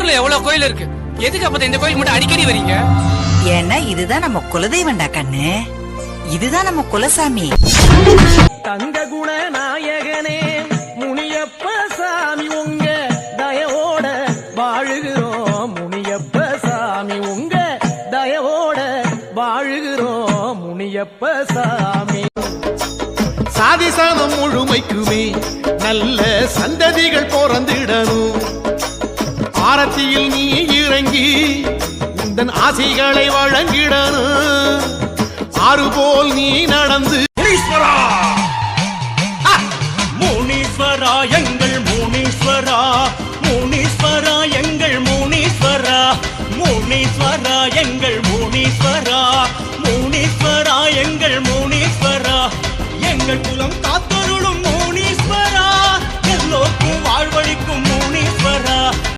ஊர்ல எவ்வளவு கோயில் இருக்கு, எதுக்கு அப்ப இந்த கோயில் மட்டும் அடிக்கடி வரீங்க? ஏன்னா இதுதான் நம்ம குலதெய்வம்டா கண்ணு, இதுதான் நம்ம குலசாமி. தங்க குண நாயகனே முனியப்ப சாமி உங்க தயவோட வாழுகிறோம். முனியப்ப சாமி உங்க தயவோட வாழுகிறோம். முனியப்ப சாமி சாதி சாதம் முழுமைக்குமே நல்ல சந்ததிகள் பிறந்திடணும். ஆரத்தியில் நீ இறங்கி உந்தன் ஆசைகளை வழங்கிடணும். ஆறு போல் நீ நடந்து முனீஸ்வரா, முனீஸ்வரா எங்கள் முனீஸ்வரா, முனீஸ்வரா எங்கள் முனீஸ்வரா, முனீஸ்வரா எங்கள் முனீஸ்வரா, முனீஸ்வரா எங்கள் முனீஸ்வரா, எங்கள் குலம்